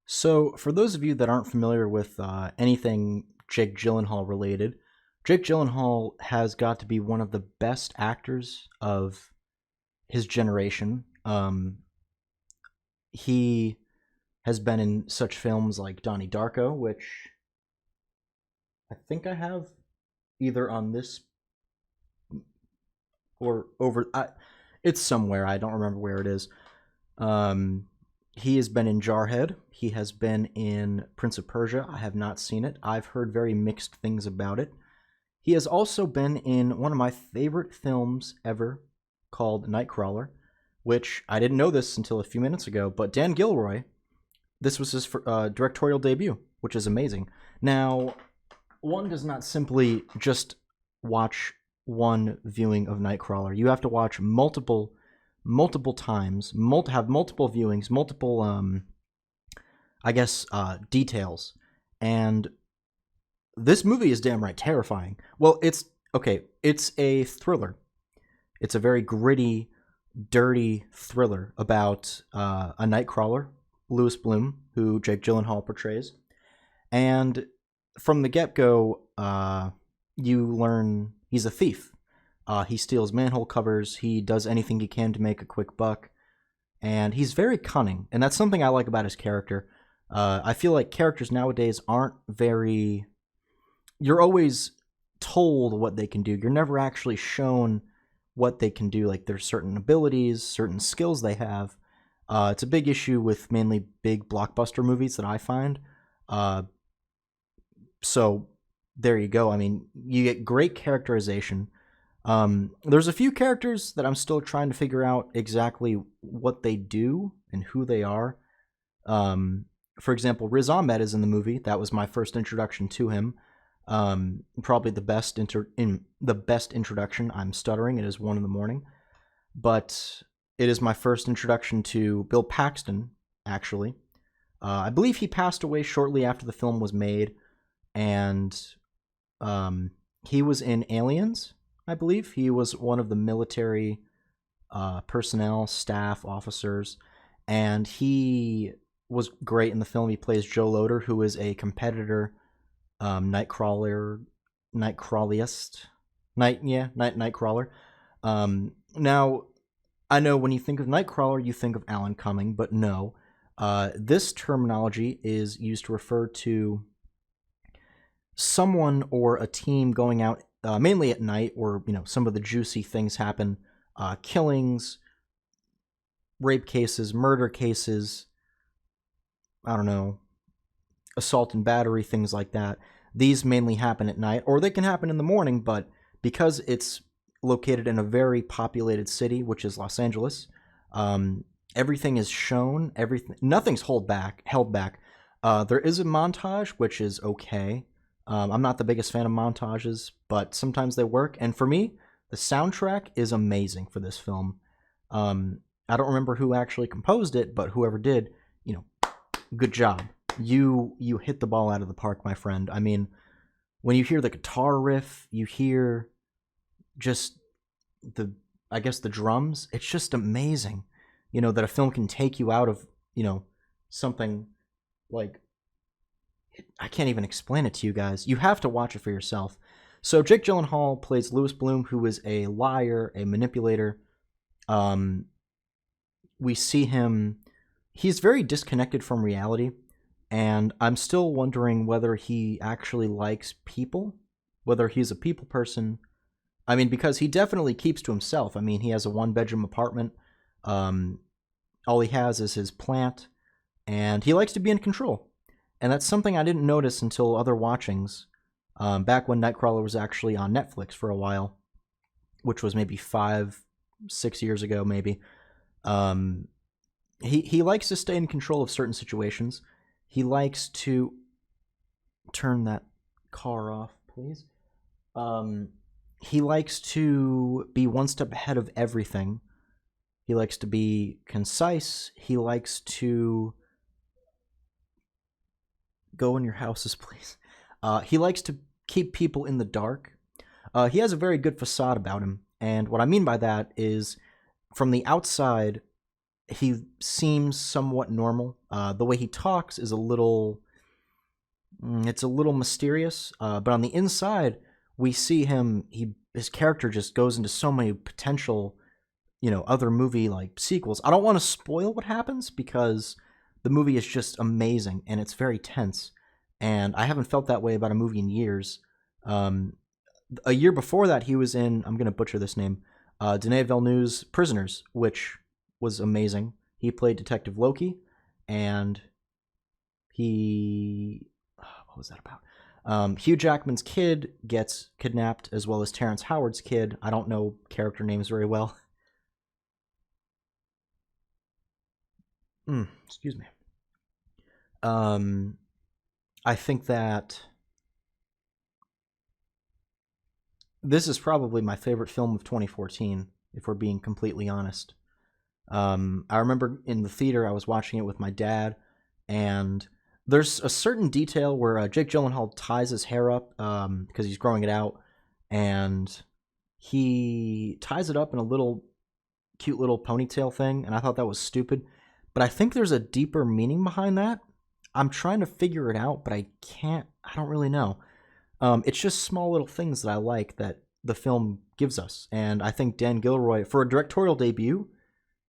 So, for those of you that aren't familiar with anything Jake Gyllenhaal related, Jake Gyllenhaal has got to be one of the best actors of his generation. He has been in such films like Donnie Darko, which I think I have either on this or over. It's somewhere. I don't remember where it is. Um, he has been in Jarhead. He has been in Prince of Persia. I have not seen it. I've heard very mixed things about it. He has also been in one of my favorite films ever called Nightcrawler, which I didn't know this until a few minutes ago, but Dan Gilroy, this was his directorial debut, which is amazing. Now, one does not simply just watch one viewing of Nightcrawler. You have to watch multiple times, have multiple viewings, multiple details. And this movie is damn right terrifying. Well, it's okay, it's a thriller. It's a very gritty, dirty thriller about a Nightcrawler, Louis Bloom, who Jake Gyllenhaal portrays. And from the get-go, you learn he's a thief. He steals manhole covers. He does anything he can to make a quick buck. And he's very cunning. And that's something I like about his character. I feel like characters nowadays aren't very... You're always told what they can do. You're never actually shown what they can do. Like, there's certain abilities, certain skills they have. It's a big issue with mainly big blockbuster movies that I find. So there you go. I mean, you get great characterization. There's a few characters that I'm still trying to figure out exactly what they do and who they are. For example, Riz Ahmed is in the movie. That was my first introduction to him. Probably the best introduction. I'm stuttering. It is 1 a.m, but it is my first introduction to Bill Paxton. Actually, I believe he passed away shortly after the film was made, and he was in Aliens. I believe he was one of the military personnel, staff, officers, and he was great in the film. He plays Joe Loader, who is a competitor Nightcrawler, Nightcrawler. Now, I know when you think of Nightcrawler, you think of Alan Cumming, but no. This terminology is used to refer to someone or a team going out mainly at night, where some of the juicy things happen, killings, rape cases, murder cases. I don't know, assault and battery, things like that. These mainly happen at night, or they can happen in the morning, but because it's located in a very populated city, which is Los Angeles, everything is shown, nothing's held back. There is a montage, which is okay. I'm not the biggest fan of montages, but sometimes they work, and for me, the soundtrack is amazing for this film. I don't remember who actually composed it, but whoever did, good job. You hit the ball out of the park, my friend. I mean, when you hear the guitar riff, you hear just the drums. It's just amazing, that a film can take you out of, something like, I can't even explain it to you guys. You have to watch it for yourself. So Jake Gyllenhaal plays Louis Bloom, who is a liar, a manipulator. We see him... He's very disconnected from reality. And I'm still wondering whether he actually likes people, whether he's a people person. I mean, because he definitely keeps to himself. I mean, he has a 1-bedroom apartment. All he has is his plant, and he likes to be in control. And that's something I didn't notice until other watchings, back when Nightcrawler was actually on Netflix for a while, which was maybe 5-6 years ago, maybe. He likes to stay in control of certain situations. He likes to turn that car off, please. He likes to be one step ahead of everything. He likes to be concise. He likes to go in your houses, please. He likes to keep people in the dark. He has a very good facade about him. And what I mean by that is, from the outside, he seems somewhat normal. The way he talks is it's a little mysterious. But on the inside, we see him. His character just goes into so many potential, other movie like sequels. I don't want to spoil what happens because the movie is just amazing and it's very tense. And I haven't felt that way about a movie in years. A year before that, he was in, I'm going to butcher this name, Denis Villeneuve's Prisoners, which was amazing. He played Detective Loki, and what was that about? Hugh Jackman's kid gets kidnapped, as well as Terrence Howard's kid. I don't know character names very well. Excuse me. I think that this is probably my favorite film of 2014, if we're being completely honest. I remember in the theater, I was watching it with my dad, and there's a certain detail where Jake Gyllenhaal ties his hair up because he's growing it out, and he ties it up in a cute little ponytail thing, and I thought that was stupid. But I think there's a deeper meaning behind that. I'm trying to figure it out, but I don't really know. It's just small little things that I like that the film gives us. And I think Dan Gilroy, for a directorial debut,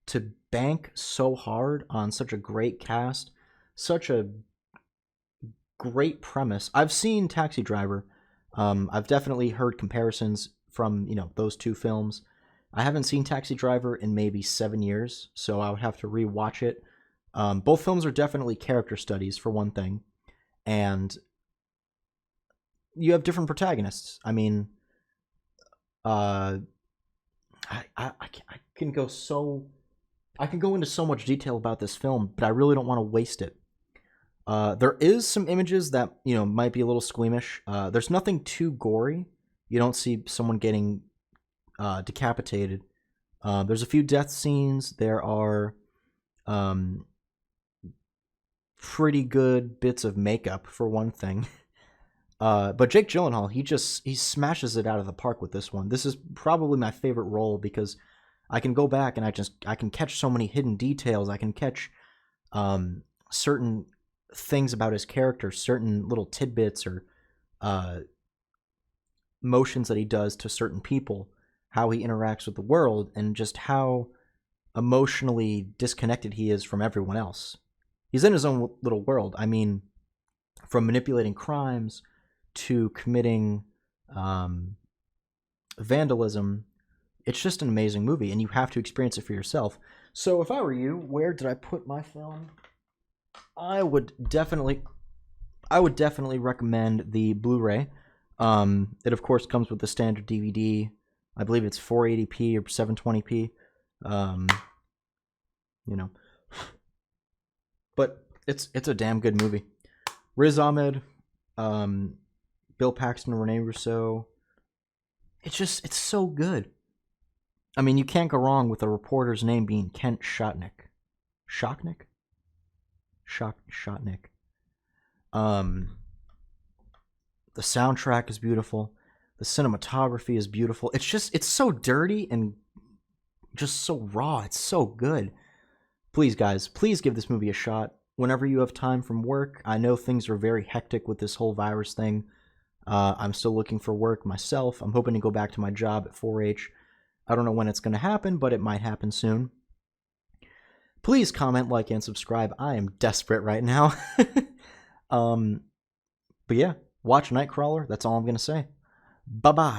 to bank so hard on such a great cast, such a great premise. I've seen Taxi Driver. I've definitely heard comparisons from, those two films. I haven't seen Taxi Driver in maybe 7 years, so I would have to rewatch it. Both films are definitely character studies, for one thing. And you have different protagonists. I mean, I can go into so much detail about this film, but I really don't want to waste it. There is some images that might be a little squeamish. There's nothing too gory. You don't see someone getting decapitated. There's a few death scenes. There are pretty good bits of makeup, for one thing. But Jake Gyllenhaal, he smashes it out of the park with this one. This is probably my favorite role because I can go back and I can catch so many hidden details. I can catch certain things about his character, certain little tidbits or motions that he does to certain people, how he interacts with the world, and just how emotionally disconnected he is from everyone else. He's in his own little world. I mean, from manipulating crimes to committing vandalism, it's just an amazing movie, and you have to experience it for yourself. So if I were you, where did I put my film? I would definitely recommend the Blu-ray. It of course comes with the standard DVD. I believe it's 480p or 720p. But it's a damn good movie. Riz Ahmed, Bill Paxton, Renee Russo. It's so good. I mean, you can't go wrong with the reporter's name being Kent Shotnick. Shotnick. The soundtrack is beautiful. The cinematography is beautiful. It's so dirty and just so raw. It's so good. Please, guys, please give this movie a shot whenever you have time from work. I know things are very hectic with this whole virus thing. I'm still looking for work myself. I'm hoping to go back to my job at 4-H. I don't know when it's going to happen, but it might happen soon. Please comment, like, and subscribe. I am desperate right now. But yeah, watch Nightcrawler. That's all I'm going to say. Bye-bye.